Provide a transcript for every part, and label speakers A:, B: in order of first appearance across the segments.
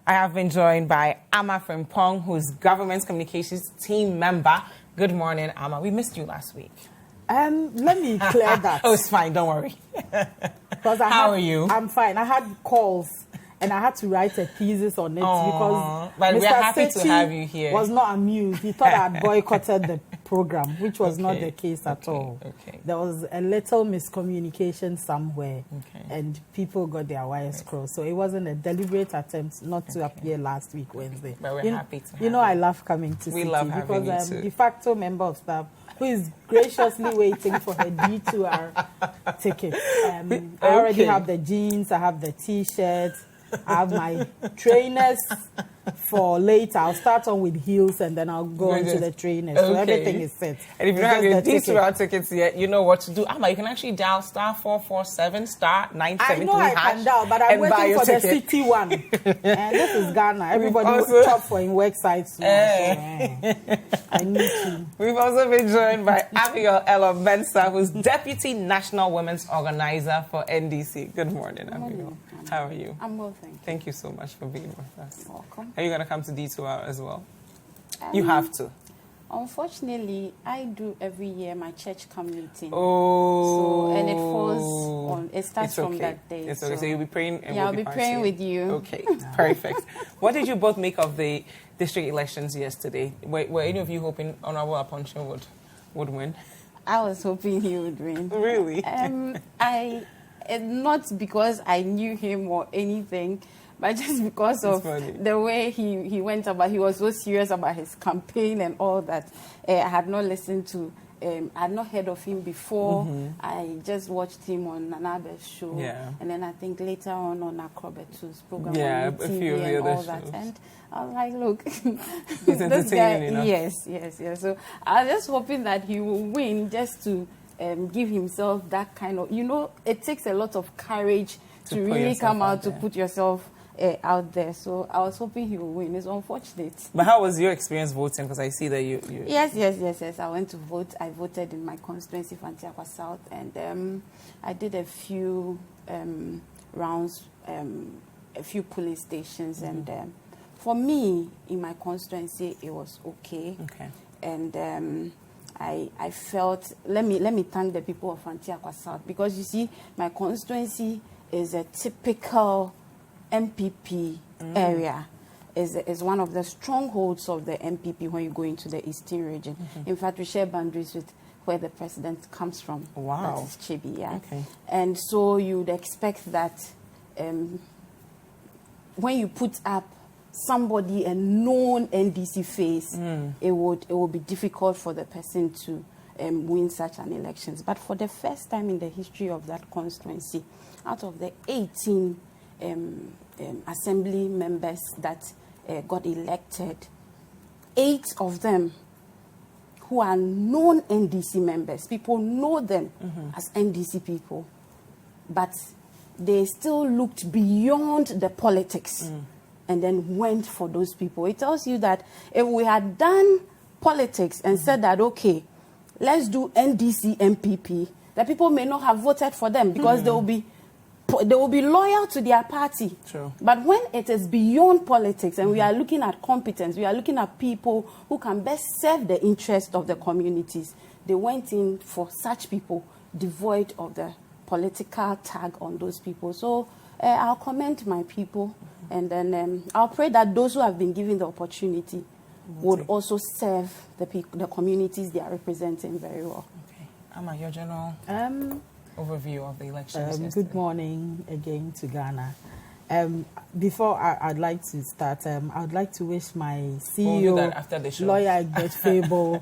A: I have been joined by Amma Frimpong, who's government communications team member. Good morning, Amma. We missed you last week.
B: Let me clear that.
A: Oh, it's fine. Don't worry. How are you?
B: I'm fine. I had calls and I had to write a thesis on it because
A: but
B: Mr.
A: we're happy
B: Citi
A: to have you here.
B: Was not amused. He thought I had boycotted the program, which was not the case at all.
A: Okay.
B: There was a little miscommunication somewhere, and people got their wires crossed. So it wasn't a deliberate attempt not to appear last week, Wednesday.
A: But we're happy to have
B: you. I love coming to
A: We
B: Citi
A: love having
B: because
A: you
B: I'm
A: too.
B: de facto member of staff who is graciously waiting for her D2R ticket. I already have the jeans, I have the T-shirts, I have my trainers for later. I'll start on with heels and then I'll go into the trainers. So everything is set.
A: And if you don't have your D2R tickets yet, you know what to do. Amma, you can actually dial *447 *973#.
B: I know I can dial, but I'm waiting for the Citi one. And this is Ghana. Everybody will shop for in websites. So, I need to.
A: We've also been joined by Abigail Elorm Mensah, who's Deputy National Women's Organizer for NDC. Good morning, Abigail. How are you?
C: I'm well, thank you.
A: Thank you so much for being with us.
C: You're welcome.
A: Are you going to come to D2R as well? You have to.
C: Unfortunately, I do every year my church camp meeting.
A: Oh.
C: So, and it falls on, it starts from that day.
A: It's okay. So you'll be praying and
C: I'll be praying with you.
A: Okay, perfect. What did you both make of the district elections yesterday? Were any of you hoping Honorable Aponcho would win?
C: I was hoping he would win.
A: Really?
C: Not because I knew him or anything, but just because of the way he went about. He was so serious about his campaign and all that. I had not listened to, I had not heard of him before. I just watched him on Nanabe's show. Yeah. And then I think later on Akua Betu's program on TV
A: a few of the
C: and
A: other
C: all
A: shows.
C: that. And I was like, look,
A: he's
C: this guy,
A: enough.
C: Yes. So I was just hoping that he will win just to give himself that kind of, it takes a lot of courage to really come out to put yourself out there. So I was hoping he will win. It's unfortunate.
A: But how was your experience voting? Because I see that you...
C: Yes. I went to vote. I voted in my constituency, Akua South, and I did a few rounds, a few police stations, and for me, in my constituency, it was okay. And I felt, let me thank the people of Akua South, because you see, my constituency is a typical MPP area. Is one of the strongholds of the MPP when you go into the Eastern region. In fact, we share boundaries with where the president comes from.
A: Wow.
C: That is Chibi, And so you'd expect that when you put up somebody, a known NDC face, it would be difficult for the person to win such an elections. But for the first time in the history of that constituency, out of the 18 assembly members that got elected, 8 of them who are known NDC members, people know them as NDC people, but they still looked beyond the politics and then went for those people. It tells you that if we had done politics and said that, okay, let's do NDC MPP, the people may not have voted for them because they will be loyal to their party.
A: True.
C: But when it is beyond politics and we are looking at competence, we are looking at people who can best serve the interest of the communities, they went in for such people devoid of the political tag on those people. So I'll commend my people, and then I'll pray that those who have been given the opportunity would also serve the communities they are representing very well.
A: Okay. Amma, your general overview of the elections yesterday.
B: Good morning again to Ghana. Before I'd like to start, I'd like to wish my CEO,
A: that after the show.
B: Lawyer Egbert Fable,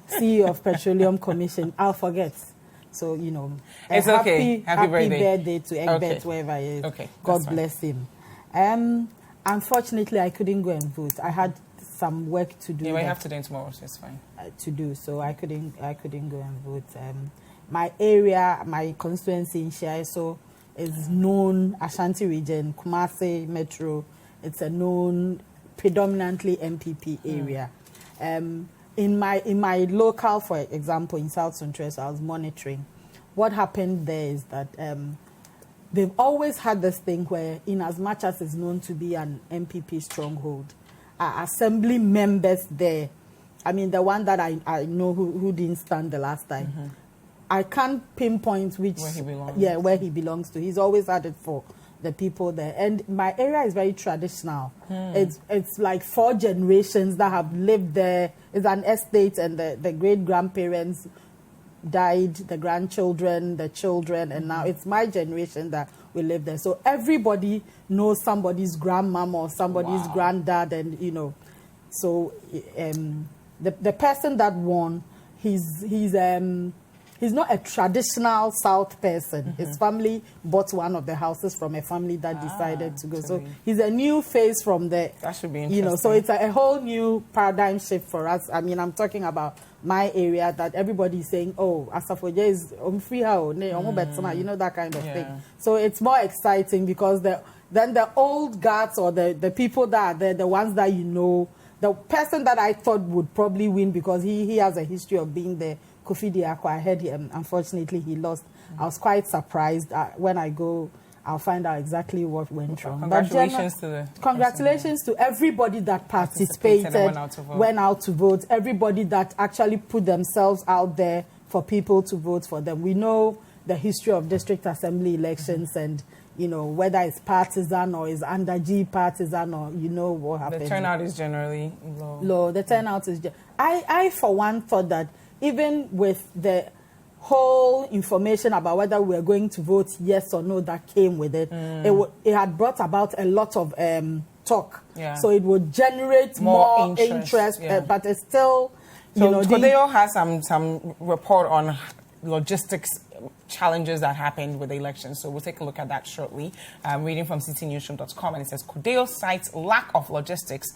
B: CEO of Petroleum Commission, I'll forget. So,
A: it's okay. Happy
B: birthday to Egbert, wherever he is.
A: Okay.
B: God bless him. Unfortunately, I couldn't go and vote. I had some work to do.
A: You might have to do it tomorrow, so it's fine.
B: To do, so I couldn't go and vote. My area, my constituency in Shiaiso is known, Ashanti region, Kumasi Metro. It's a known, predominantly MPP area. In my local, for example, in South Central, I was monitoring. What happened there is that they've always had this thing where, in as much as it's known to be an MPP stronghold, assembly members there, I mean, the one that I know who didn't stand the last time, I can't pinpoint which,
A: where he belongs.
B: Yeah, where he belongs to. He's always had it for the people there. And my area is very traditional. It's like 4 generations that have lived there. It's an estate, and the great-grandparents died, the grandchildren, the children, and now it's my generation that we live there. So everybody knows somebody's grandmom or somebody's granddad, and, you know. So the person that won, he's not a traditional South person. His family bought one of the houses from a family that decided to go. So he's a new face from the... That should be interesting. You know, so it's a whole new paradigm shift for us. I mean, I'm talking about my area that everybody is saying, oh, Asafoje is free, you know, that kind of thing. So it's more exciting because then the old guards or the people that are there, the ones that you know, the person that I thought would probably win because he has a history of being there, Kofi Akua, I heard him, unfortunately he lost. I was quite surprised. When I go, I'll find out exactly what went wrong. Congratulations to everybody that participated, went out to vote, everybody that actually put themselves out there for people to vote for them. We know the history of district assembly elections and, you know, whether it's partisan or it's under G partisan or you know what happens.
A: The turnout is generally low.
B: Low. The turnout is... I, for one, thought that even with the whole information about whether we're going to vote yes or no that came with it, it had brought about a lot of talk. Yeah. So it would generate more interest but it's still...
A: So, you know, Kodeo has some report on logistics challenges that happened with the election. So we'll take a look at that shortly. I'm reading from citinewsroom.com, and it says, Kodeo cites lack of logistics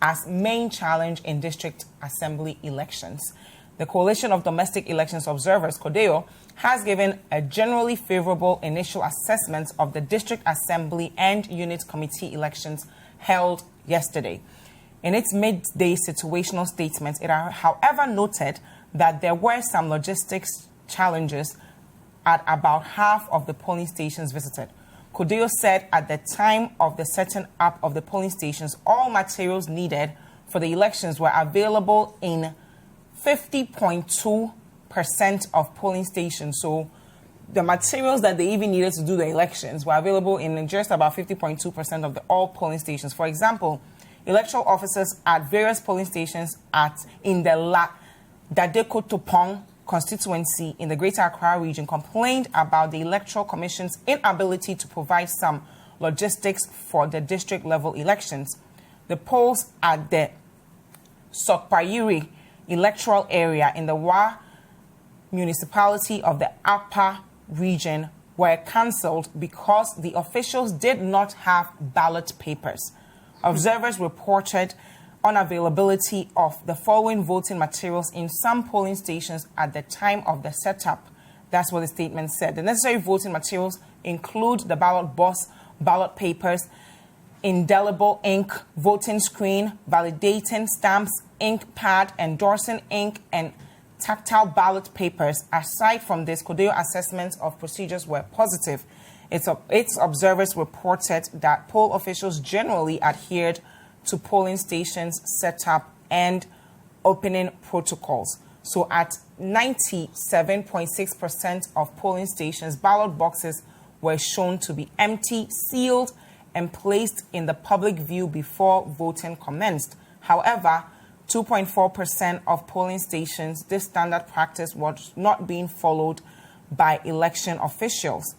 A: as main challenge in district assembly elections. The Coalition of Domestic Elections Observers, Kodeo, has given a generally favorable initial assessment of the district assembly and unit committee elections held yesterday. In its midday situational statement, it however noted that there were some logistics challenges at about half of the polling stations visited. Kodeo said at the time of the setting up of the polling stations, all materials needed for the elections were available in 50.2% of polling stations. So the materials that they even needed to do the elections were available in just about 50.2% of all polling stations. For example, electoral officers at various polling stations in the Dadeko-Topong constituency in the Greater Accra region complained about the Electoral Commission's inability to provide some logistics for the district-level elections. The polls at the Sokpayiri electoral area in the Wa municipality of the Upper region were cancelled because the officials did not have ballot papers. Observers reported unavailability of the following voting materials in some polling stations at the time of the setup. That's what the statement said. The necessary voting materials include the ballot box, ballot papers, indelible ink, voting screen, validating stamps, ink pad, endorsing ink, and tactile ballot papers. Aside from this, Kodeo assessments of procedures were positive. Its observers reported that poll officials generally adhered to polling stations setup and opening protocols. So at 97.6% of polling stations, ballot boxes were shown to be empty, sealed, and placed in the public view before voting commenced. However, 2.4% of polling stations, this standard practice was not being followed by election officials.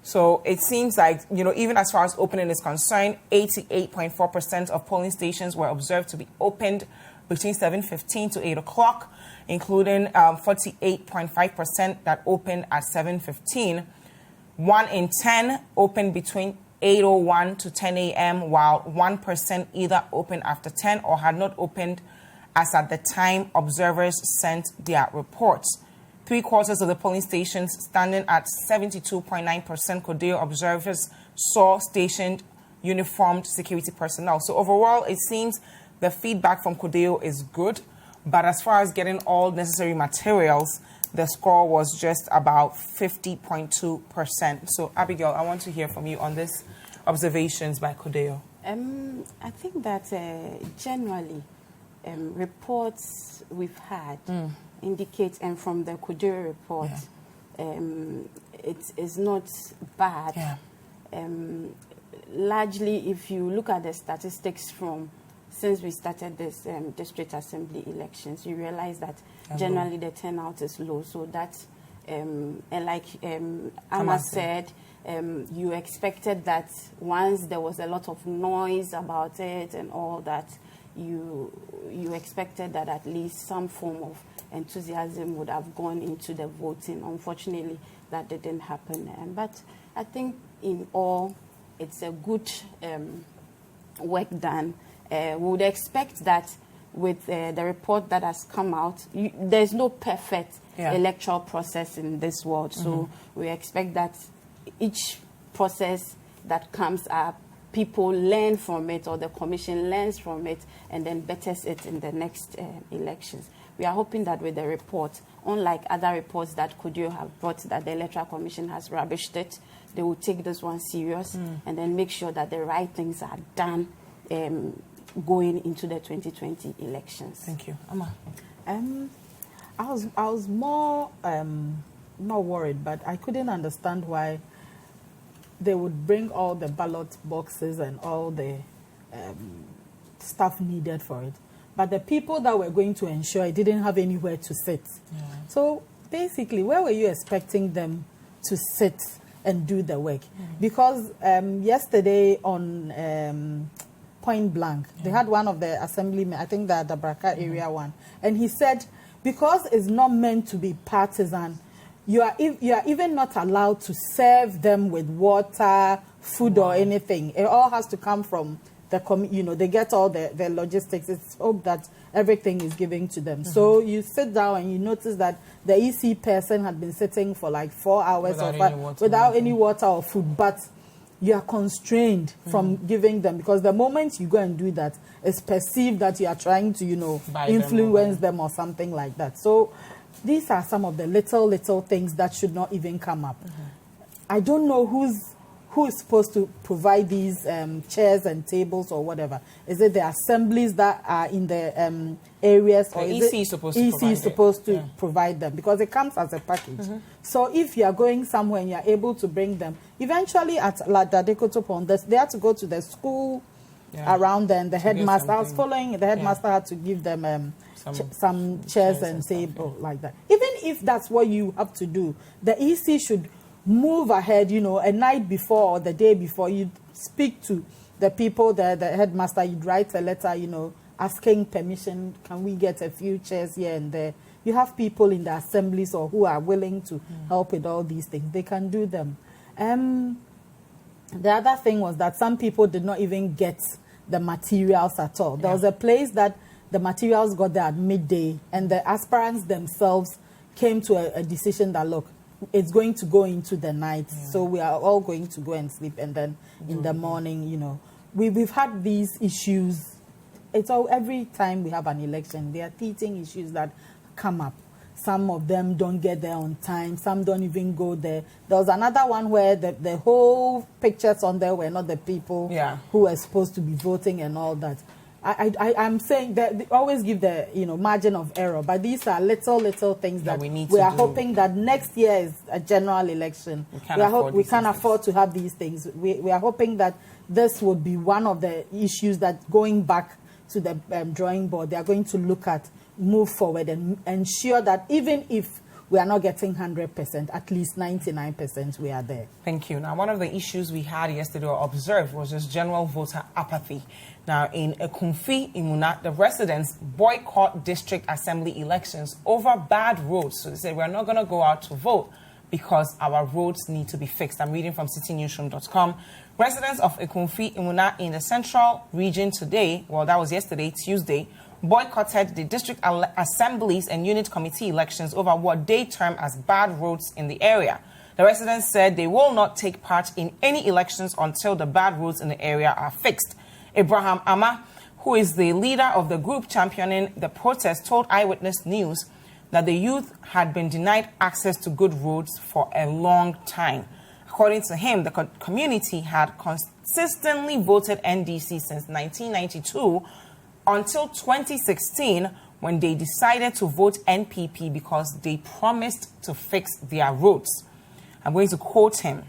A: So it seems like, you know, even as far as opening is concerned, 88.4% of polling stations were observed to be opened between 7:15 to 8 o'clock, including 48.5% that opened at 7:15. 1 in 10 opened between 8:01 to 10 a.m., while 1% either opened after 10 or had not opened as at the time observers sent their reports. 3/4 of the polling stations, standing at 72.9%, Kodeo observers saw stationed uniformed security personnel. So overall, it seems the feedback from Kodeo is good, but as far as getting all necessary materials, the score was just about 50.2%. So, Abigail, I want to hear from you on this observations by Kodeo.
C: I think that generally reports we've had indicate, and from the Kodeo report, it is not bad.
A: Yeah.
C: Largely, if you look at the statistics from since we started this district assembly elections, you realize that generally the turnout is low. So that, and like Amma said, you expected that once there was a lot of noise about it and all that, you expected that at least some form of enthusiasm would have gone into the voting. Unfortunately, that didn't happen. But I think in all, it's a good work done. We would expect that with the report that has come out, there's no perfect electoral process in this world. So we expect that each process that comes up, people learn from it, or the commission learns from it, and then betters it in the next elections. We are hoping that with the report, unlike other reports that Kodeo have brought, that the Electoral Commission has rubbished it, they will take this one serious and then make sure that the right things are done going into the 2020 elections.
A: Thank you. Amma?
B: I was more not worried, but I couldn't understand why they would bring all the ballot boxes and all the stuff needed for it. But the people that were going to ensure it didn't have anywhere to sit. Yeah. So basically, where were you expecting them to sit and do the work? Because yesterday on Point Blank, they had one of the assemblymen, I think the Braka area one, and he said, because it's not meant to be partisan, you are even not allowed to serve them with water, food, or anything. It all has to come from the they get all the logistics. It's hope that everything is given to them. So you sit down and you notice that the EC person had been sitting for like 4 hours without any water or food, but you are constrained from giving them, because the moment you go and do that, it's perceived that you are trying to, influence them or something like that. So these are some of the little things that should not even come up. I don't know who is supposed to provide these chairs and tables or whatever. Is it the assemblies that are in the areas, or
A: the
B: is
A: EC
B: it supposed to provide them? Because it comes as a package. So if you are going somewhere and you are able to bring them, eventually at Ladadekotopon, they had to go to the school around there, and the headmaster, I was following, the headmaster had to give them some chairs and table like that. Even if that's what you have to do, the EC should move ahead, a night before or the day before. You speak to the people, the headmaster, you'd write a letter, asking permission, can we get a few chairs here and there? You have people in the assemblies or who are willing to help with all these things. They can do them. The other thing was that some people did not even get the materials at all. There was a place that the materials got there at midday, and the aspirants themselves came to a decision that, look, it's going to go into the night, so we are all going to go and sleep, and then in the morning, we've had these issues. It's all, every time we have an election, there are teething issues that come up. Some of them don't get there on time, some don't even go there. There was another one where the whole pictures on there were not the people who were supposed to be voting and all that. I'm saying that they always give the margin of error, but these are little things that we are hoping that next year is a general election. We can't afford to have these things. We are hoping that this would be one of the issues that, going back to the drawing board, they are going to look at, move forward, and ensure that even if we are not getting 100%, at least 99% we are there.
A: Thank you. Now, one of the issues we had yesterday or observed was just general voter apathy. Now, in Ekumfi, Imuna, the residents boycott district assembly elections over bad roads. So they said, we're not going to go out to vote because our roads need to be fixed. I'm reading from citinewsroom.com. Residents of Ekumfi, Imuna in the central region today, well, that was yesterday, Tuesday, boycotted the district assemblies and unit committee elections over what they term as bad roads in the area. The residents said they will not take part in any elections until the bad roads in the area are fixed. Abraham Amma, who is the leader of the group championing the protest, told Eyewitness News that the youth had been denied access to good roads for a long time. According to him, the community had consistently voted NDC since 1992 until 2016, when they decided to vote NPP because they promised to fix their roads. I'm going to quote him.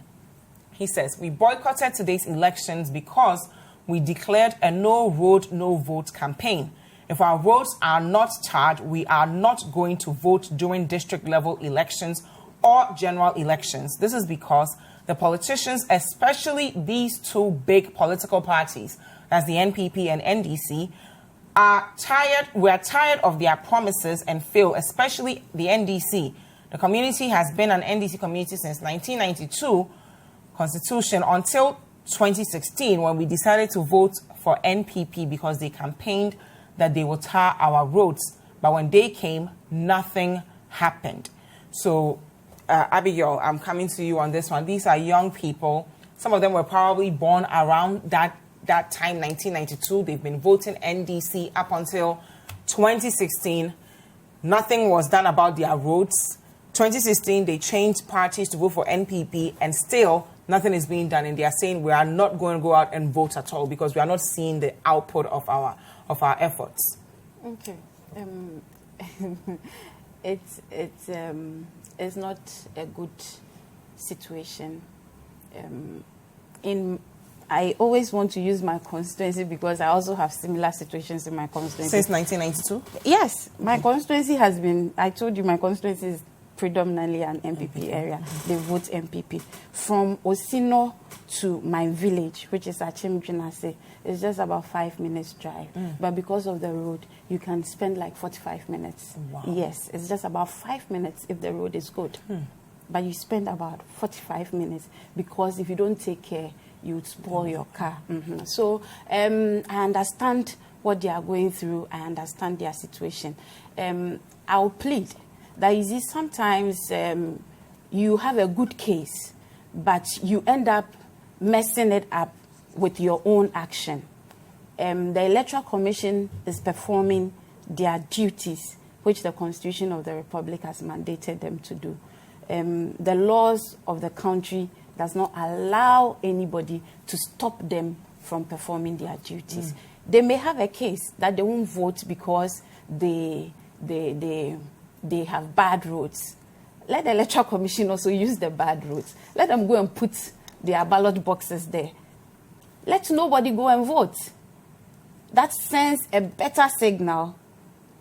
A: He says, "We boycotted today's elections because we declared a no road, no vote campaign. If our roads are not tarred, we are not going to vote during district level elections or general elections. This is because the politicians, especially these two big political parties, that's the NPP and NDC, are tired. We're tired of their promises and feel, especially the NDC. The community has been an NDC community since 1992 Constitution until 2016, when we decided to vote for NPP because they campaigned that they would tar our roads. But when they came, nothing happened." So, Abigail, I'm coming to you on this one. These are young people. Some of them were probably born around that time, 1992. They've been voting NDC up until 2016. Nothing was done about their roads. 2016, they changed parties to vote for NPP, and still nothing is being done. And they are saying we are not going to go out and vote at all because we are not seeing the output of our efforts.
C: Okay. It's not a good situation. I always want to use my constituency because I also have similar situations in my constituency.
A: Since 1992?
C: Yes. My constituency has been, I told you my constituency is predominantly an MPP area. They vote MPP. From Osino to my village, which is Achimjinase, it's just about 5 minutes drive. But because of the road, you can spend like 45 minutes.
A: Wow.
C: Yes, it's just about 5 minutes if the road is good. But you spend about 45 minutes because if you don't take care, you would spoil your car. So I understand what they are going through. I understand their situation. I'll plead that you see sometimes you have a good case, but you end up messing it up with your own action. The Electoral Commission is performing their duties, which the Constitution of the Republic has mandated them to do. The laws of the country does not allow anybody to stop them from performing their duties. They may have a case that they won't vote because they have bad roads. Let the Electoral Commission also use the bad roads. Let them go and put their ballot boxes there. Let nobody go and vote. That sends a better signal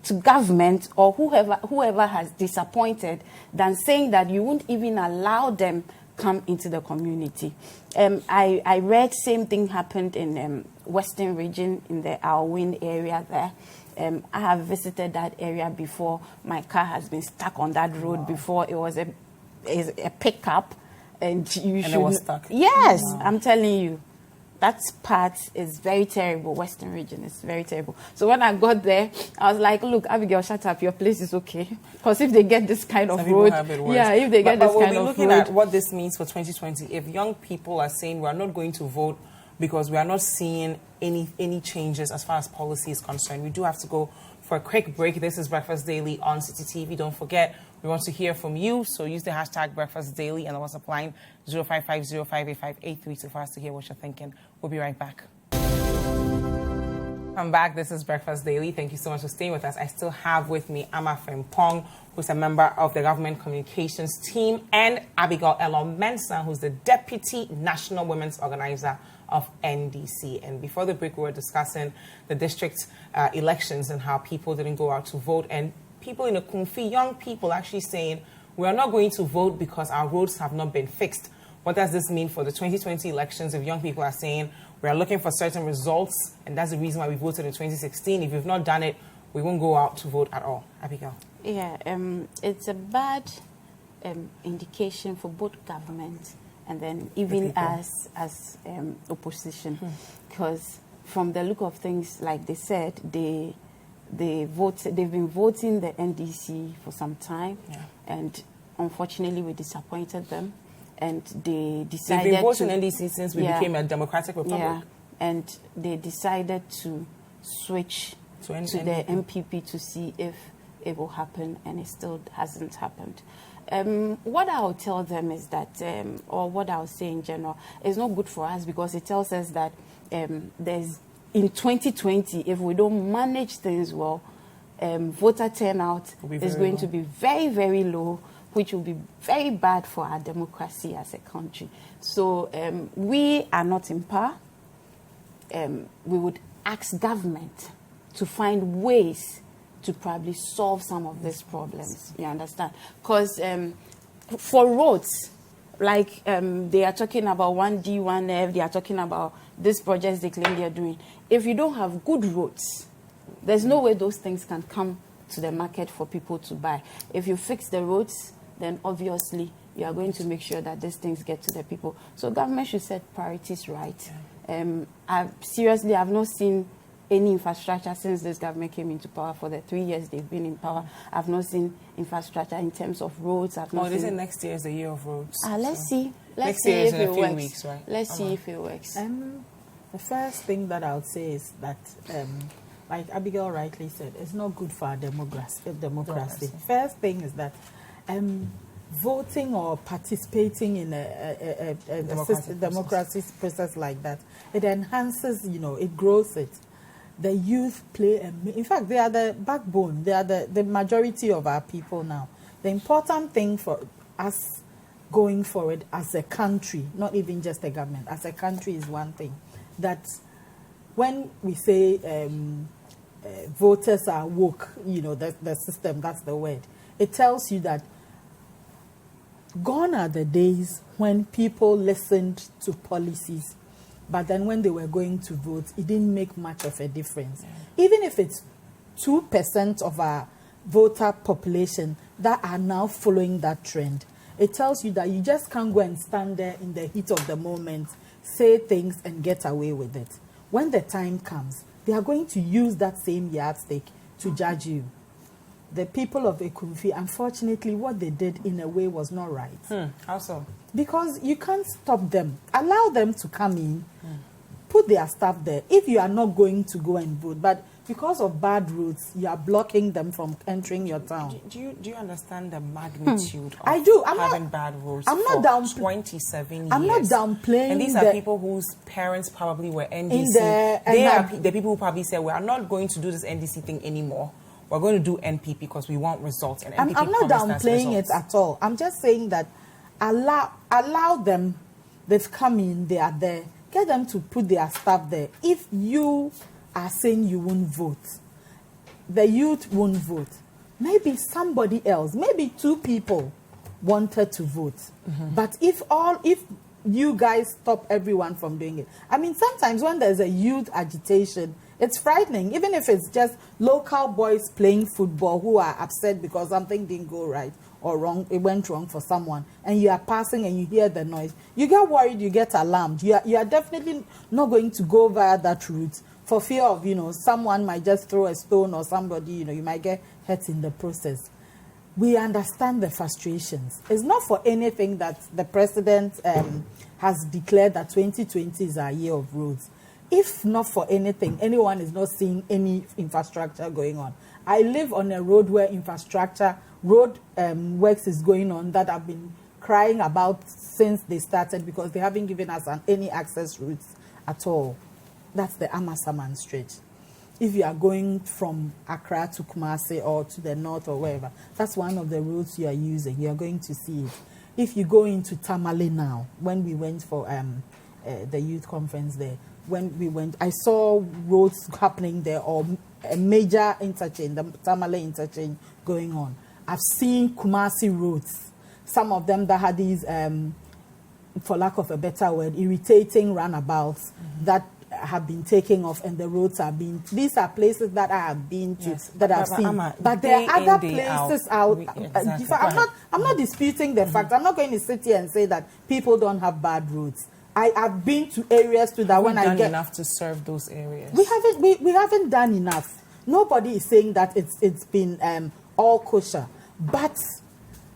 C: to government or whoever has disappointed than saying that you won't even allow them come into the community. I read same thing happened in Western region in the Alwyn area there. I have visited that area before. My car has been stuck on that road before. It was a pickup, and it
A: was stuck.
C: Yes, I'm telling you. That part is very terrible. Western region is very terrible. So when I got there, I was like, look, Abigail, shut up. Your place is okay. Because if they get this kind of road, yeah, if they get this kind of road. But we'll be
A: looking at what this means for 2020. If young people are saying we are not going to vote because we are not seeing any changes as far as policy is concerned, we do have to go for a quick break. This is Breakfast Daily on Citi TV. Don't forget, we want to hear from you, so use the hashtag Breakfast Daily and the WhatsApp line 0550588583 for us to hear what you're thinking. We'll be right back. I'm back. This is Breakfast Daily. Thank you so much for staying with us. I still have with me Amma Frimpong, who's a member of the Government Communications team, and Abigail Elorm Mensah, who's the Deputy National Women's Organizer of NDC. And before the break, we were discussing the district elections and how people didn't go out to vote, and people in the Kumfi, young people actually saying, we are not going to vote because our roads have not been fixed. What does this mean for the 2020 elections if young people are saying, we are looking for certain results, and that's the reason why we voted in 2016. If you've not done it, we won't go out to vote at all. Abigail.
C: Yeah, it's a bad indication for both government and then even as opposition. Because from the look of things, like they said, they've been voting the NDC for some time, and unfortunately we disappointed them, and they decided
A: they've been voting NDC since we became a democratic republic,
C: and they decided to switch to the MPP to see if it will happen, and it still hasn't happened. What I'll tell them is that, or what I'll say in general, is not good for us because it tells us that there's in 2020, if we don't manage things well, voter turnout is going to be very, very low, which will be very bad for our democracy as a country. So we are not in power. We would ask government to find ways to probably solve some of these problems. You understand? Because for roads, like they are talking about 1D, 1F, they are talking about these projects they claim they are doing. If you don't have good roads, there's no way those things can come to the market for people to buy. If you fix the roads, then obviously you are going to make sure that these things get to the people. So government should set priorities right. I've not seen any infrastructure since this government came into power. For the 3 years they've been in power, I've not seen infrastructure in terms of roads.
A: They say next year is the year of roads.
C: Let's see. Let's
A: next year
C: see if it works.
A: Weeks, right?
C: Let's see if it works.
B: The first thing that I would say is that, like Abigail rightly said, it's not good for our democracy. First thing is that voting or participating in a democracy process like that, it enhances, it grows it. The youth play, in fact, they are the backbone. They are the majority of our people now. The important thing for us going forward as a country, not even just a government, as a country is one thing. That when we say voters are woke, the system, that's the word. It tells you that gone are the days when people listened to policies, but then when they were going to vote, it didn't make much of a difference. Yeah. Even if it's 2% of our voter population that are now following that trend, it tells you that you just can't go and stand there in the heat of the moment, say things and get away with it. When the time comes, they are going to use that same yardstick to judge you. The people of Ekumfi, unfortunately, what they did in a way was not right.
A: How so?
B: Because you can't stop them. Allow them to come in, put their stuff there. If you are not going to go and vote, but because of bad roads, you are blocking them from entering your town.
A: Do you understand the magnitude of having bad roads
B: I'm
A: for
B: not
A: 27 years?
B: I'm not downplaying.
A: And these are people whose parents probably were NDC. They are the people who probably said, we are not going to do this NDC thing anymore. We're going to do NPP because we want results. And NPP
B: I'm not downplaying it at all. I'm just saying that allow them. They've come in. They are there. Get them to put their stuff there. If you are saying you won't vote, the youth won't vote. Maybe somebody else, maybe 2 people wanted to vote. But if you guys stop everyone from doing it. I mean, sometimes when there's a youth agitation, it's frightening. Even if it's just local boys playing football who are upset because something didn't go right or wrong, it went wrong for someone, and you are passing and you hear the noise, you get worried, you get alarmed. You are definitely not going to go via that route for fear of, someone might just throw a stone or somebody, you might get hurt in the process. We understand the frustrations. It's not for anything that the president has declared that 2020 is our year of roads. If not for anything, anyone is not seeing any infrastructure going on. I live on a road where road works is going on that I've been crying about since they started because they haven't given us any access routes at all. That's the Amma stretch. If you are going from Accra to Kumasi or to the north or wherever, that's one of the roads you are using. You are going to see it. If you go into Tamale now, when we went for the youth conference there, when we went, I saw roads happening there or a major interchange, the Tamale interchange going on. I've seen Kumasi roads, some of them that had these, for lack of a better word, irritating runabouts that have been taken off and the roads are being, these are places that I have been to, that I've seen. Amma, but there are other places out. Exactly. I'm not disputing the fact. I'm not going to sit here and say that people don't have bad roads. I have been to areas too that when I get...
A: We've done enough to serve those areas.
B: We haven't done enough. Nobody is saying that it's been all kosher. But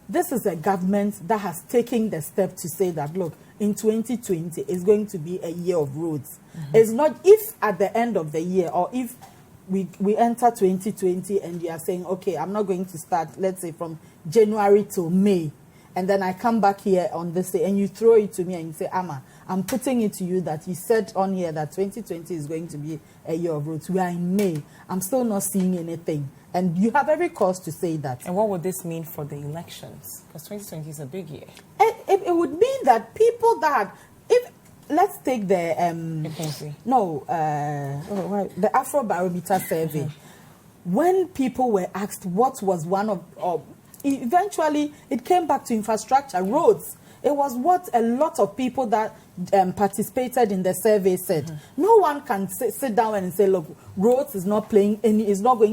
B: this is a government that has taken the step to say that, look, in 2020, it's going to be a year of roads. It's not if at the end of the year or if we enter 2020 and you are saying, okay, I'm not going to start, let's say, from January till May. And then I come back here on this day and you throw it to me and you say, Amma, I'm putting it to you that you said on here that 2020 is going to be a year of roots. We are in May. I'm still not seeing anything. And you have every cause to say that.
A: And what would this mean for the elections? Because 2020 is a big year.
B: It would mean that people that, if let's take the the Afrobarometer survey. When people were asked what was one of eventually it came back to infrastructure, roads. It was what a lot of people that participated in the survey said. No one can sit down and say, look, roads is not going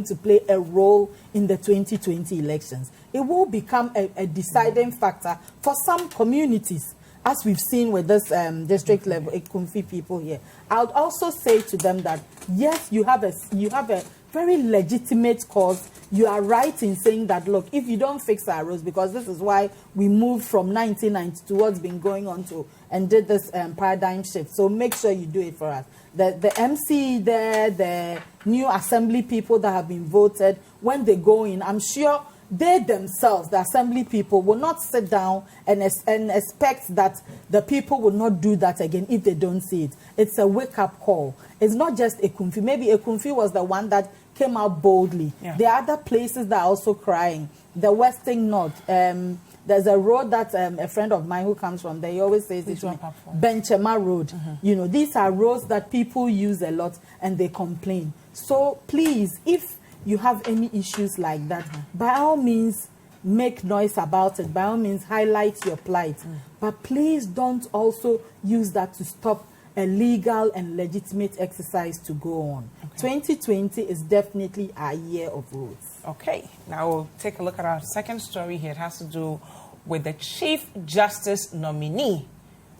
B: to play a role in the 2020 elections. It will become a deciding factor for some communities, as we've seen with this district level Ekumfi people here. I would also say to them that yes, you have a very legitimate cause. You are right in saying that, look, if you don't fix our roads, because this is why we moved from 1990 to what's been going on to and did this paradigm shift. So make sure you do it for us. The MC there, the new assembly people that have been voted, when they go in, I'm sure they themselves, the assembly people, will not sit down and expect that the people will not do that again if they don't see it. It's a wake-up call. It's not just Ekumfi. Maybe Ekumfi was the one that came out boldly. Yeah. There are other places that are also crying. The Western North. There's a road that a friend of mine who comes from there, he always says it's Benchema Road. You know, these are roads that people use a lot and they complain. So please, if you have any issues like that, by all means, make noise about it. By all means, highlight your plight. But please don't also use that to stop a legal and legitimate exercise to go on. 2020 is definitely a year of roads.
A: Okay, now we'll take a look at our second story here. It has to do with the Chief Justice nominee,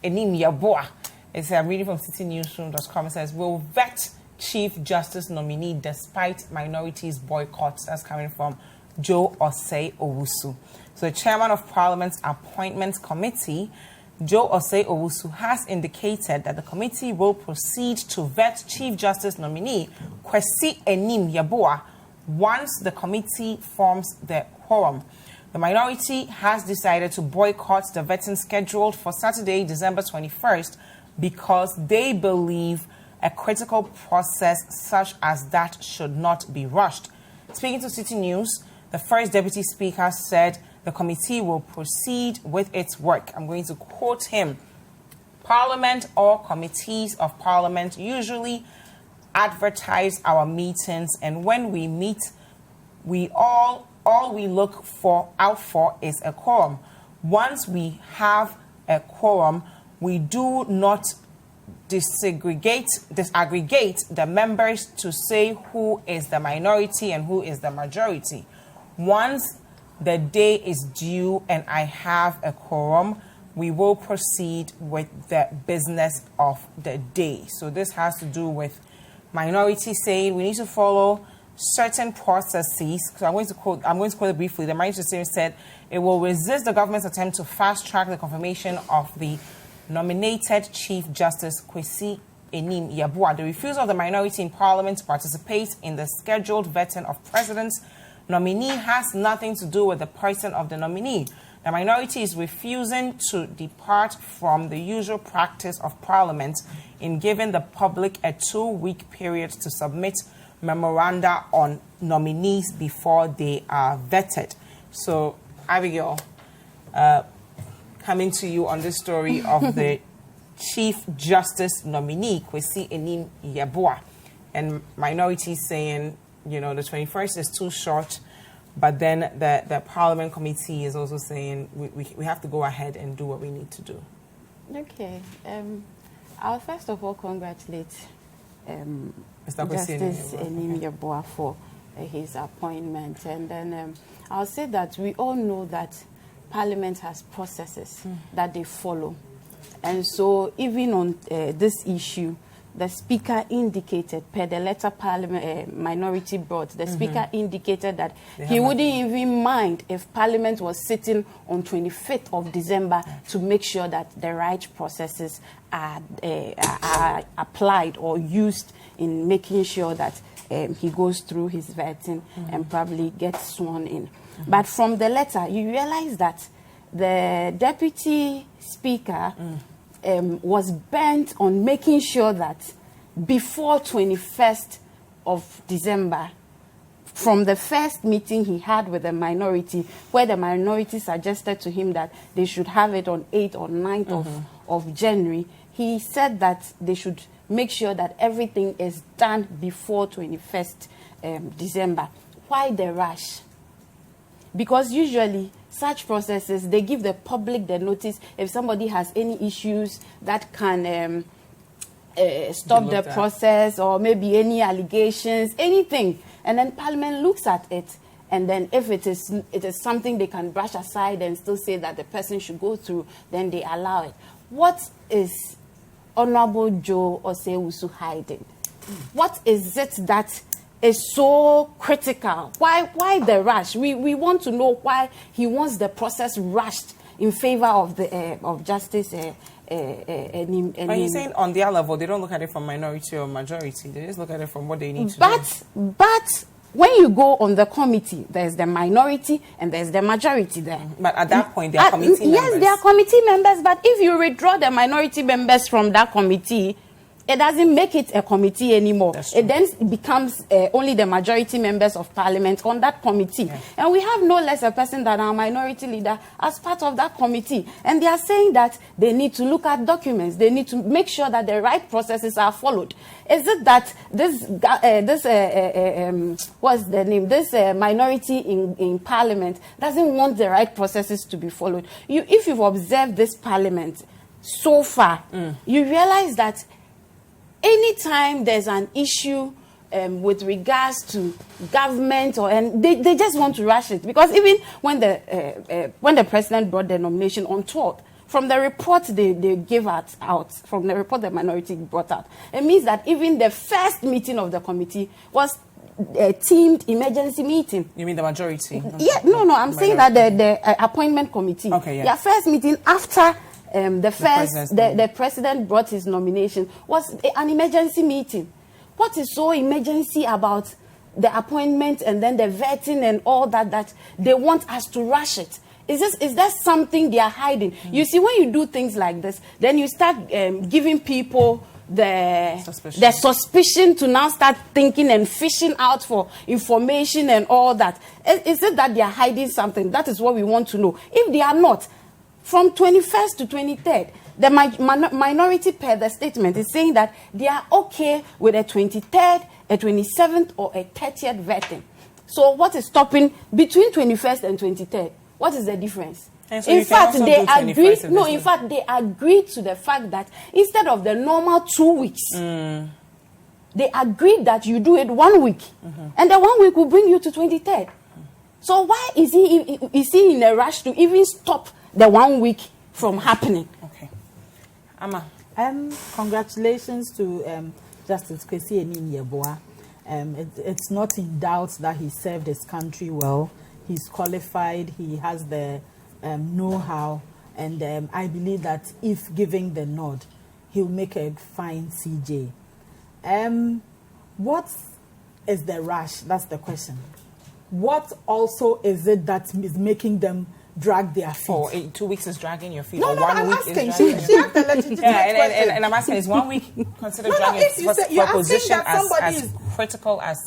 A: Enim Yeboah. It's a reading from citinewsroom.com. It says, will vet Chief Justice nominee despite minorities boycotts. That's coming from Joe Osei Owusu. So the chairman of Parliament's Appointments Committee, Joe Osei Owusu, has indicated that the committee will proceed to vet Chief Justice nominee Kwesi Enim Yeboah once the committee forms the quorum. The minority has decided to boycott the vetting scheduled for Saturday, December 21st, because they believe a critical process such as that should not be rushed. Speaking to Citi News, the first deputy speaker said the committee will proceed with its work. I'm going to quote him. Parliament or committees of Parliament usually advertise our meetings, and when we meet, all we look out for is a quorum. Once we have a quorum, we do not disaggregate the members to say who is the minority and who is the majority. Once the day is due and I have a quorum, we will proceed with the business of the day. So this has to do with minority saying we need to follow certain processes. So I'm going to quote it briefly. The minority said it will resist the government's attempt to fast track the confirmation of the nominated Chief Justice Kwesi Enim Yeboah. The refusal of the minority in Parliament to participate in the scheduled vetting of President's nominee has nothing to do with the person of the nominee. The minority is refusing to depart from the usual practice of Parliament in giving the public a 2-week period to submit memoranda on nominees before they are vetted. So, Abigail, coming to you on this story of the Chief Justice nominee, Kwesi Enim Yeboah, and minorities saying, you know, the 21st is too short, but then the Parliament Committee is also saying we have to go ahead and do what we need to do.
C: Okay. I'll first of all congratulate Justice Enim Yeboah for his appointment. And then I'll say that we all know that Parliament has processes that they follow. And so even on this issue, the Speaker indicated, per the letter Parliament minority brought, the Speaker indicated that he wouldn't even mind if Parliament was sitting on 25th of December to make sure that the right processes are applied or used in making sure that he goes through his vetting and probably gets sworn in. But from the letter, you realize that the deputy speaker was bent on making sure that before 21st of December, from the first meeting he had with the minority, where the minority suggested to him that they should have it on 8th or 9th of January, he said that they should make sure that everything is done before 21st December. Why the rush? Because usually such processes, they give the public the notice if somebody has any issues that can stop the process, or maybe any allegations, anything. And then Parliament looks at it, and then if it is something they can brush aside and still say that the person should go through, then they allow it. What is Honorable Joe Osei-Owusu hiding? What is it that is so critical? Why the rush? We want to know why he wants the process rushed in favor of the of justice. But
A: he's saying on their level, they don't look at it from minority or majority. They just look at it from what they need to do.
C: But when you go on the committee, there's the minority and there's the majority there.
A: But at that point, they are committee members.
C: Yes, they are committee members. But if you withdraw the minority members from that committee, it doesn't make it a committee anymore. It then becomes only the majority members of Parliament on that committee. Yeah. And we have no less a person than our minority leader as part of that committee. And they are saying that they need to look at documents. They need to make sure that the right processes are followed. Is it that what's the name? This minority in Parliament doesn't want the right processes to be followed? If you've observed this Parliament so far, you realize that anytime there's an issue with regards to government, and they just want to rush it, because even when the president brought the nomination on 12th, from the report they gave out, from the report the minority brought out, it means that even the first meeting of the committee was a teamed emergency meeting.
A: You mean the majority?
C: Yeah, no, I'm saying that the appointment committee, their first meeting after the president brought his nomination was an emergency meeting. What is so emergency about the appointment and then the vetting and all that they want us to rush it? Is there something they are hiding? You see, when you do things like this, then you start giving people the suspicion to now start thinking and fishing out for information and all that. Is it that they are hiding something? That is what we want to know. If they are not, from 21st to 23rd, the minority per the statement is saying that they are okay with a 23rd, a 27th, or a 30th vetting. So what is stopping between 21st and 23rd? What is the difference?
A: So
C: in fact, they agreed. No, in fact, they agreed to the fact that instead of the normal 2 weeks, they agreed that you do it 1 week, and the 1 week will bring you to 23rd. So why is he in a rush to even stop the 1 week from happening?
A: Okay. Amma.
B: Congratulations to Justice Kwesi Enin-Yeboah. It's not in doubt that he served his country well. He's qualified. He has the know-how. And I believe that if giving the nod, he'll make a fine CJ. What is the rush? That's the question. What also is it that is making them drag their feet?
A: For 2 weeks is dragging your feet.
B: No,
A: or
B: no,
A: 1
B: I'm
A: week
B: asking.
A: Is
B: She asked a legitimate question.
A: And I'm asking, is 1 week considered dragging
B: you're
A: for position
B: as
A: critical as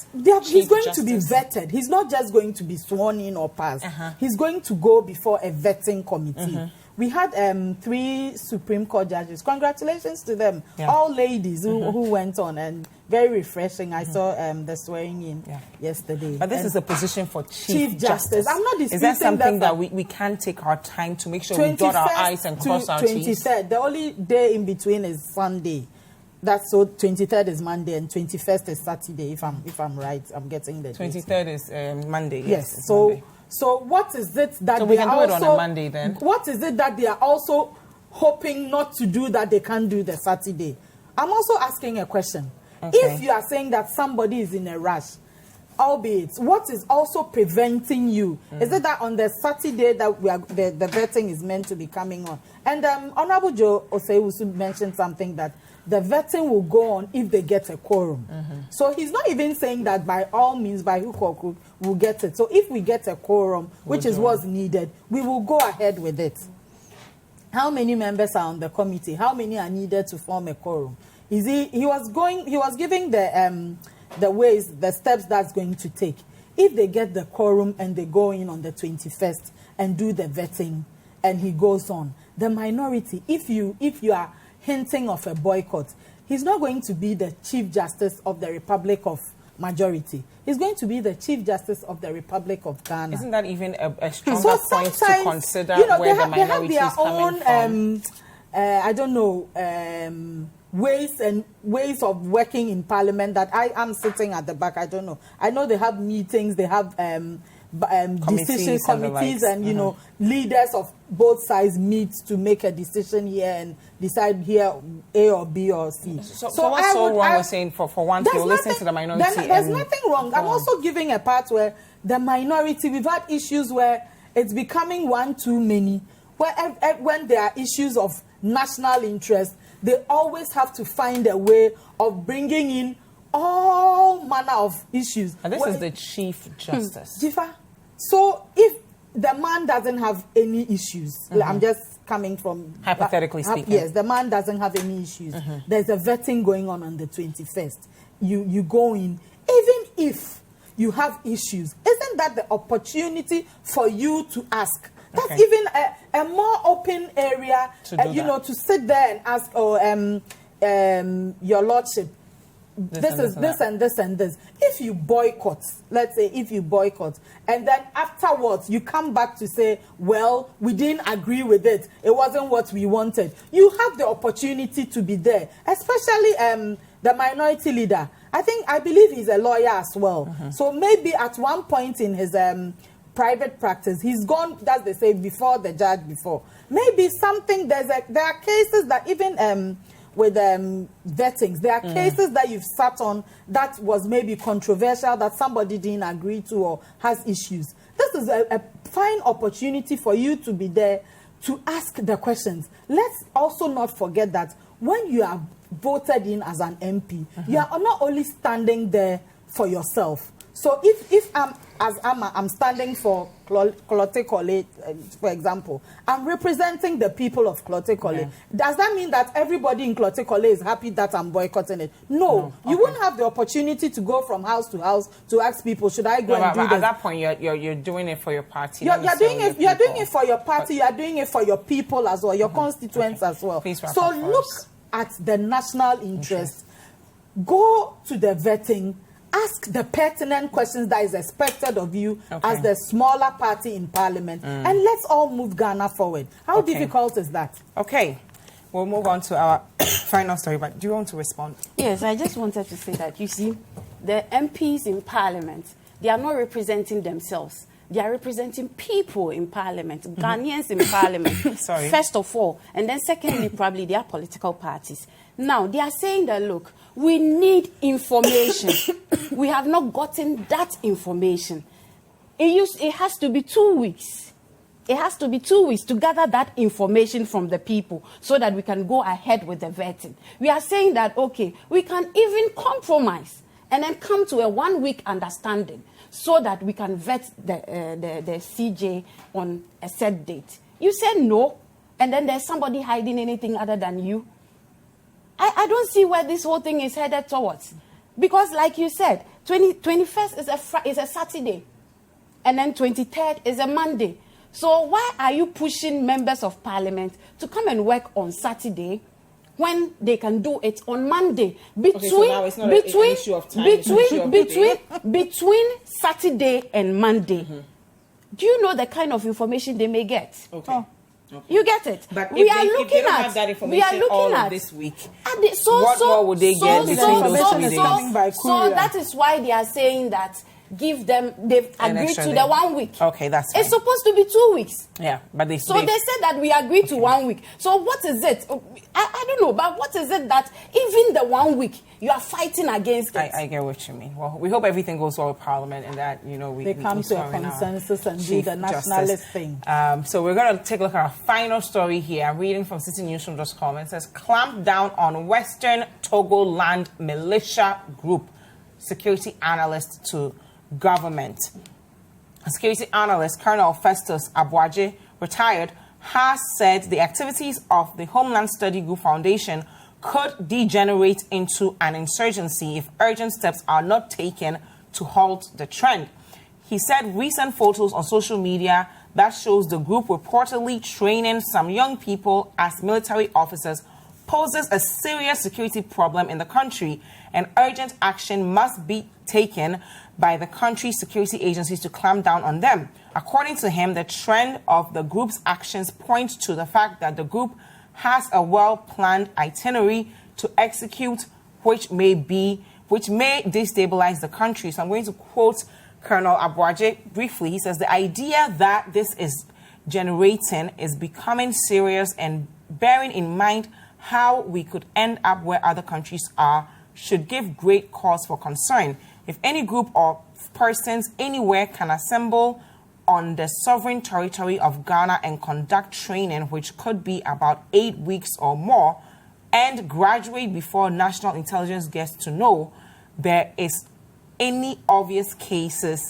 B: he's going to be vetted. He's not just going to be sworn in or passed. He's going to go before a vetting committee. We had 3 Supreme Court judges. Congratulations to them. Yeah. All ladies who went on, and very refreshing. I saw the swearing in yesterday.
A: But this is a position for Chief
B: Justice. I'm not disputing.
A: Is that something that we can take our time to make sure we dot our I's and cross our T's?
B: 23rd. The only day in between is Sunday. That's so 23rd is Monday and 21st is Saturday. If I'm right, I'm getting the
A: 23rd is Monday.
B: Yes.
A: Monday.
B: So what is it that
A: we can do it on a Monday then?
B: What is it that they are also hoping not to do that they can't do the Saturday? I'm also asking a question. Okay. If you are saying that somebody is in a rush, albeit, what is also preventing you? Is it that on the Saturday that the vetting is meant to be coming on? And Honorable Joe Osei-Owusu mentioned something that the vetting will go on if they get a quorum. So he's not even saying that by all means, by hook or crook, we'll get it. So if we get a quorum, which is what's needed, we will go ahead with it. How many members are on the committee? How many are needed to form a quorum? He was giving the ways, the steps that's going to take. If they get the quorum and they go in on the 21st and do the vetting, and he goes on, the minority, if you are hinting of a boycott, he's not going to be the Chief Justice of the Republic of Majority. He's going to be the Chief Justice of the Republic of Ghana.
A: Isn't that even a stronger point to consider where the minority is coming from?
B: I don't know, ways of working in Parliament that I am sitting at the back. I don't know. I know they have meetings, they have decision committees, and you know, leaders of both sides meet to make a decision here and decide here A or B or C.
A: So what's so wrong with saying for once you'll listen to the minority?
B: There's nothing wrong. I'm also giving a part where the minority, we've had issues where it's becoming one too many, where when there are issues of national interest, they always have to find a way of bringing in all manner of issues.
A: And this is the Chief Justice.
B: Dziffa. So if the man doesn't have any issues, I'm just coming from...
A: Hypothetically speaking.
B: Yes, the man doesn't have any issues. There's a vetting going on the 21st. You go in. Even if you have issues, isn't that the opportunity for you to ask? That's even a more open area, to sit there and ask, your lordship, this is this and this and this. If you boycott, let's say if you boycott, and then afterwards you come back to say, well, we didn't agree with it, it wasn't what we wanted. You have the opportunity to be there, especially the minority leader. I believe he's a lawyer as well. So maybe at one point in his private practice, he's gone, as they say, before the judge before. Maybe something, there are cases that even with vettings, there are cases that you've sat on that was maybe controversial, that somebody didn't agree to or has issues. This is a fine opportunity for you to be there to ask the questions. Let's also not forget that when you are voted in as an MP, you are not only standing there for yourself. So if I'm, as Amma, I'm standing for Klote-Kole, for example, I'm representing the people of Klote-Kole. Does that mean that everybody in Klote-Kole is happy that I'm boycotting it? No. You wouldn't have the opportunity to go from house to house to ask people, should I go and do this?
A: At that point, you're doing it for your party.
B: You're doing it for your party. You're doing it for your people as well, your constituents as well. So look at the national interest. Go to the vetting. Ask the pertinent questions that is expected of you as the smaller party in Parliament, and let's all move Ghana forward. How difficult is that?
A: Okay, we'll move on to our final story, but do you want to respond?
C: Yes, I just wanted to say that, you see, the MPs in Parliament, they are not representing themselves. They are representing people in Parliament, Ghanaians in Parliament,
A: Sorry.
C: first of all. And then secondly, probably their political parties. Now, they are saying that, look, we need information. We have not gotten that information. It has to be 2 weeks. It has to be 2 weeks to gather that information from the people so that we can go ahead with the vetting. We are saying that, okay, we can even compromise and then come to a 1 week understanding so that we can vet the CJ on a set date. You said no, and then there's somebody hiding anything other than you. I don't see where this whole thing is headed towards. Because like you said, 21st is a Saturday. And then 23rd is a Monday. So why are you pushing members of Parliament to come and work on Saturday when they can do it on Monday? Between Saturday and Monday. Do you know the kind of information they may get? You get it?
A: But
C: we are
A: if they don't have that information all of this week, what more would they get?
C: So that is why they are saying that give them, they've agreed to the 1 week.
A: Okay, that's fine.
C: It's supposed to be 2 weeks.
A: Yeah, but they
C: said that we agreed to 1 week. So what is it? I don't know, but what is it that even the 1 week you are fighting against it?
A: I get what you mean. Well, we hope everything goes well with Parliament and that, we
B: come to a consensus and do the nationalist thing.
A: So we're going to take a look at our final story here. I'm reading from citinewsroom.com. It says, clamp down on Western Togoland militia group. Security analyst to government. A security analyst, Colonel Festus Abuaje, retired, has said the activities of the Homeland Study Group Foundation could degenerate into an insurgency if urgent steps are not taken to halt the trend. He said recent photos on social media that shows the group reportedly training some young people as military officers poses a serious security problem in the country, and urgent action must be taken by the country's security agencies to clamp down on them. According to him, the trend of the group's actions points to the fact that the group has a well-planned itinerary to execute, which may destabilize the country. So I'm going to quote Colonel Abuaje briefly. He says, the idea that this is generating is becoming serious, and bearing in mind how we could end up where other countries are should give great cause for concern. If any group or persons anywhere can assemble on the sovereign territory of Ghana and conduct training, which could be about 8 weeks or more, and graduate before national intelligence gets to know there is any obvious case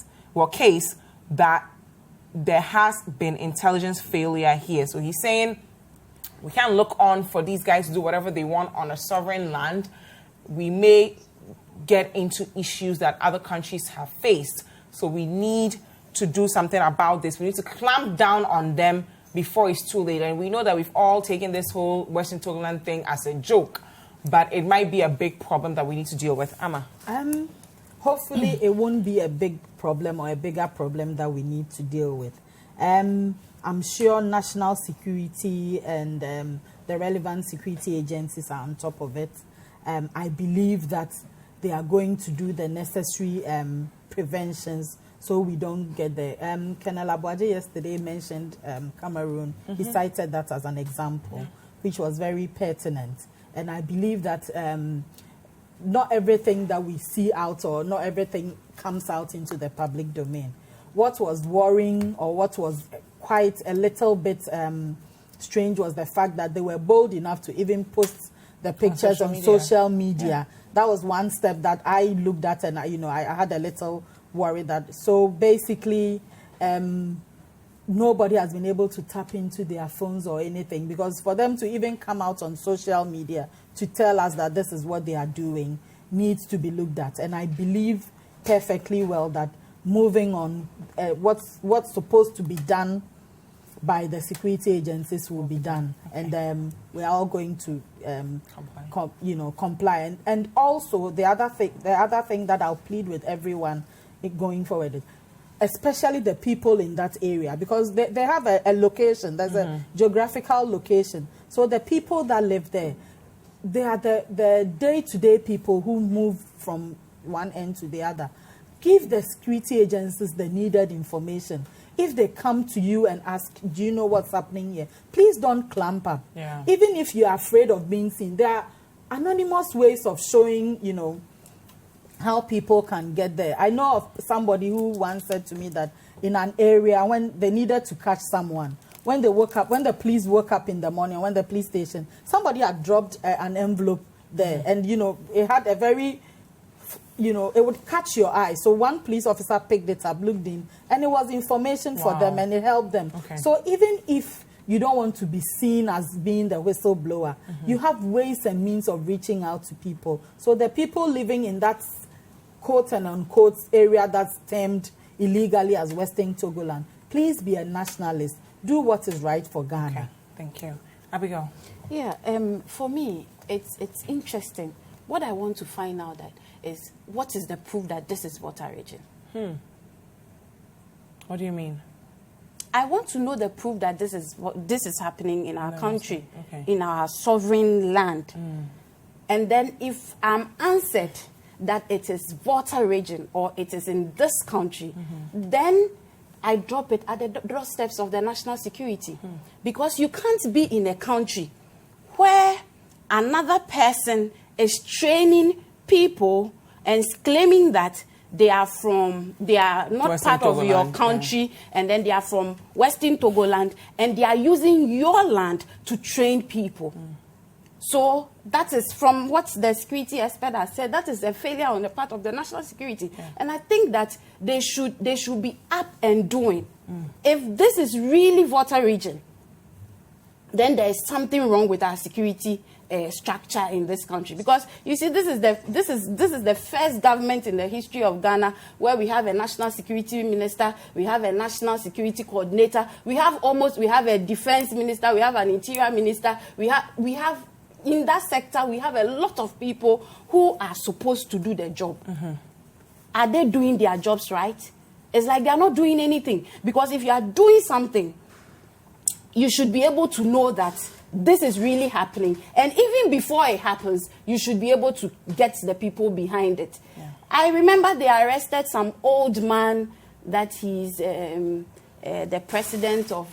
A: that there has been intelligence failure here. So he's saying we can't look on for these guys to do whatever they want on a sovereign land. We may get into issues that other countries have faced. So we need to do something about this. We need to clamp down on them before it's too late. And we know that we've all taken this whole Western Togoland thing as a joke, but it might be a big problem that we need to deal with. Amma?
B: Hopefully it won't be a big problem or a bigger problem that we need to deal with. I'm sure national security and the relevant security agencies are on top of it. I believe that they are going to do the necessary preventions so we don't get there. Colonel Abuaje yesterday mentioned Cameroon. He cited that as an example, which was very pertinent. And I believe that not everything that we see out or not everything comes out into the public domain. What was worrying or what was quite a little bit strange was the fact that they were bold enough to even post the pictures on social media. Yeah. That was one step that I looked at, and I had a little worry that. So basically, nobody has been able to tap into their phones or anything, because for them to even come out on social media to tell us that this is what they are doing needs to be looked at. And I believe perfectly well that moving on, what's supposed to be done by the security agencies will be done, and we are all going to comply. And also the other thing that I'll plead with everyone going forward is, especially the people in that area, because they have a location. There's a geographical location. So the people that live there, they are the day-to-day people who move from one end to the other. Give the security agencies the needed information. If they come to you and ask, do you know what's happening here? Please don't clamp up. Yeah. Even if you are afraid of being seen, there are anonymous ways of showing, how people can get there. I know of somebody who once said to me that in an area, when they needed to catch someone, when the police woke up in the morning, when the police station, somebody had dropped an envelope there, and, it had a very... it would catch your eye. So one police officer picked it up, looked in, and it was information for them, and it helped them. Okay. So even if you don't want to be seen as being the whistleblower, you have ways and means of reaching out to people. So the people living in that quote and unquote area that's termed illegally as Western Togoland, please be a nationalist. Do what is right for Ghana.
A: Okay. Thank you. Abigail?
C: Yeah, for me, it's interesting. What I want to find out is what is the proof that this is water region?
A: What do you mean?
C: I want to know the proof that this is happening in our country, in our sovereign land. And then if I'm answered, that it is Volta region or it is in this country, then I drop it at the doorsteps of the national security. Because you can't be in a country where another person is training people and claiming that they are not
A: Western
C: part of your
A: Togoland,
C: country, and then they are from Western Togoland, and they are using your land to train people. So that is, from what the security expert has said, that is a failure on the part of the national security. And I think that they should be up and doing. If this is really Volta region, then there is something wrong with our security structure in this country. Because you see, this is the first government in the history of Ghana where we have a national security minister, we have a national security coordinator, we have a defense minister, we have an interior minister, we have in that sector we have a lot of people who are supposed to do their job. Are they doing their jobs right? It's like they are not doing anything. Because if you are doing something, you should be able to know that this is really happening. And even before it happens, you should be able to get the people behind it. I remember they arrested some old man that he's the president of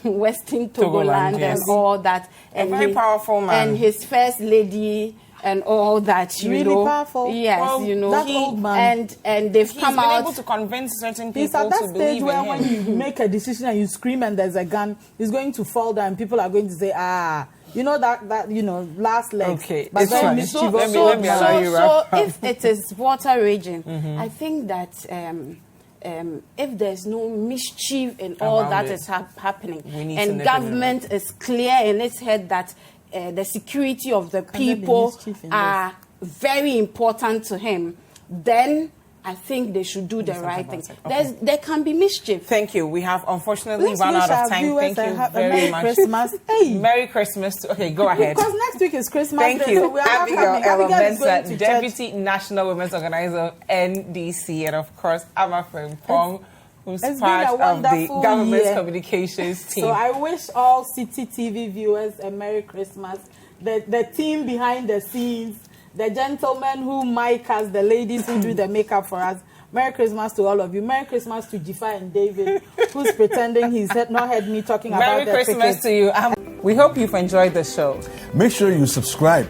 C: Western Togoland
A: yes.
C: and all that. And
A: a very powerful man.
C: And his first lady and all that, you
B: really
C: know.
B: Powerful.
C: Yes,
B: well,
C: you know.
B: That old man.
C: And they've come
A: been
C: out.
A: able to convince certain people
B: He's at that
A: to
B: stage
A: believe
B: where
A: in
B: when
A: him.
B: you make a decision and you scream and there's a gun, he's going to fall down. People are going to say, last leg.
A: Okay,
B: But
A: it's
B: very
A: fine.
B: mischievous.
A: Let me allow you wrap up.
C: If it is Volta region, I think that if there's no mischief in all
A: Around
C: that
A: it.
C: is happening,
A: We need to
C: and
A: nip it in
C: government is clear in its head that the security of the
B: there be
C: people
B: mischief in
C: are very important to him, then I think they should do the right thing.
A: Okay.
C: There can be mischief.
A: Thank you. We have unfortunately
B: Let's
A: run
B: wish
A: out of
B: our
A: time.
B: viewers
A: Thank you
B: a
A: very
B: Merry
A: much.
B: Christmas. Hey.
A: Merry Christmas. Okay, go ahead.
B: Because next week is Christmas
A: Thank
B: Day,
A: you,
B: so we are not
A: Abigail
B: coming. Abigail is going
A: Mensah,
B: to church.
A: Deputy National Women's Organizer, NDC, and of course, Amma Frimpong, who's
B: It's
A: part
B: been a
A: of the
B: wonderful
A: government
B: year.
A: communications team.
B: So I wish all Citi TV viewers a Merry Christmas. The team behind the scenes, the gentlemen who mic us, the ladies who do the makeup for us. Merry Christmas to all of you. Merry Christmas to Dziffa and David, who's pretending he's not heard me talking
A: Merry
B: about the
A: Christmas
B: tickets.
A: to you. We hope you've enjoyed the show.
D: Make sure you subscribe,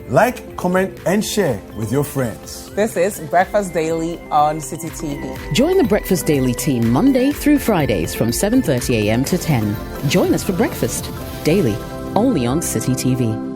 D: like, comment, and share with your friends.
A: This is Breakfast Daily on Citi TV.
E: Join the Breakfast Daily team Monday through Fridays from 7:30 a.m. to 10. Join us for breakfast daily, only on Citi TV.